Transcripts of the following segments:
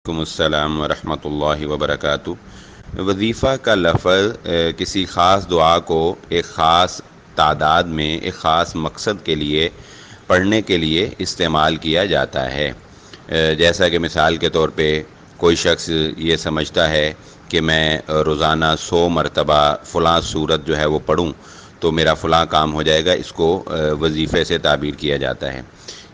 وعلیکم السلام ورحمۃ اللہ وبرکاتہ۔ وظیفہ کا لفظ کسی خاص دعا کو ایک خاص تعداد میں ایک خاص مقصد کے لیے پڑھنے کے لیے استعمال کیا جاتا ہے۔ جیسا کہ مثال کے طور پہ کوئی شخص یہ سمجھتا ہے کہ میں روزانہ 100 مرتبہ فلاں صورت جو ہے وہ پڑھوں تو میرا فلاں کام ہو جائے گا، اس کو وظیفے سے تعبیر کیا جاتا ہے۔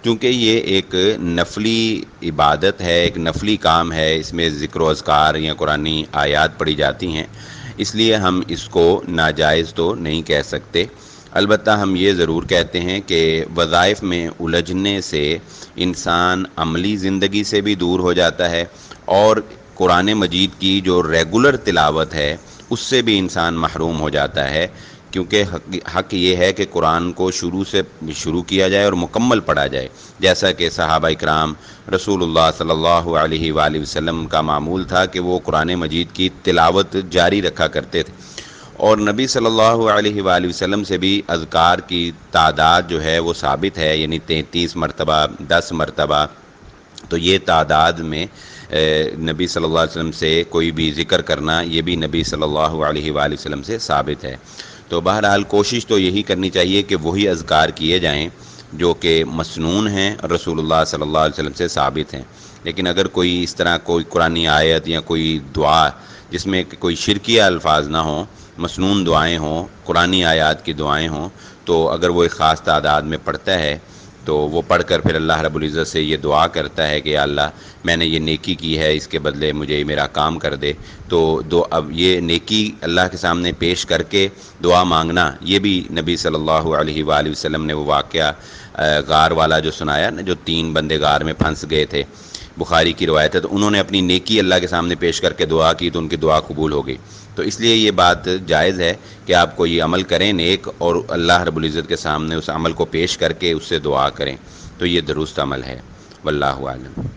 کیونکہ یہ ایک نفلی عبادت ہے، ایک نفلی کام ہے، اس میں ذکر و اذکار یا قرآنی آیات پڑھی جاتی ہیں، اس لیے ہم اس کو ناجائز تو نہیں کہہ سکتے۔ البتہ ہم یہ ضرور کہتے ہیں کہ وظائف میں الجھنے سے انسان عملی زندگی سے بھی دور ہو جاتا ہے، اور قرآن مجید کی جو ریگولر تلاوت ہے اس سے بھی انسان محروم ہو جاتا ہے، کیونکہ حق یہ ہے کہ قرآن کو شروع کیا جائے اور مکمل پڑھا جائے، جیسا کہ صحابہ اکرام رسول اللہ صلی اللہ علیہ وآلہ وسلم کا معمول تھا کہ وہ قرآن مجید کی تلاوت جاری رکھا کرتے تھے، اور نبی صلی اللہ علیہ وآلہ وسلم سے بھی اذکار کی تعداد جو ہے وہ ثابت ہے، یعنی 33 مرتبہ، 10 مرتبہ۔ تو یہ تعداد میں نبی صلی اللہ علیہ وسلم سے کوئی بھی ذکر کرنا یہ بھی نبی صلی اللہ علیہ وآلہ وسلم سے ثابت ہے۔ تو بہرحال کوشش تو یہی کرنی چاہیے کہ وہی اذکار کیے جائیں جو کہ مسنون ہیں، رسول اللہ صلی اللہ علیہ وسلم سے ثابت ہیں۔ لیکن اگر کوئی اس طرح کوئی قرآنی آیت یا کوئی دعا جس میں کوئی شرکیہ الفاظ نہ ہوں، مسنون دعائیں ہوں، قرآنی آیات کی دعائیں ہوں، تو اگر وہ ایک خاص تعداد میں پڑھتا ہے تو وہ پڑھ کر پھر اللہ رب العزت سے یہ دعا کرتا ہے کہ یا اللہ میں نے یہ نیکی کی ہے، اس کے بدلے مجھے میرا کام کر دے، تو اب یہ نیکی اللہ کے سامنے پیش کر کے دعا مانگنا، یہ بھی نبی صلی اللہ علیہ وآلہ وسلم نے وہ واقعہ غار والا جو سنایا نا، جو 3 بندے غار میں پھنس گئے تھے، بخاری کی روایت ہے، تو انہوں نے اپنی نیکی اللہ کے سامنے پیش کر کے دعا کی تو ان کی دعا قبول ہو گئی۔ تو اس لیے یہ بات جائز ہے کہ آپ کو یہ عمل کریں نیک، اور اللہ رب العزت کے سامنے اس عمل کو پیش کر کے اس سے دعا کریں، تو یہ درست عمل ہے۔ واللہ اعلم۔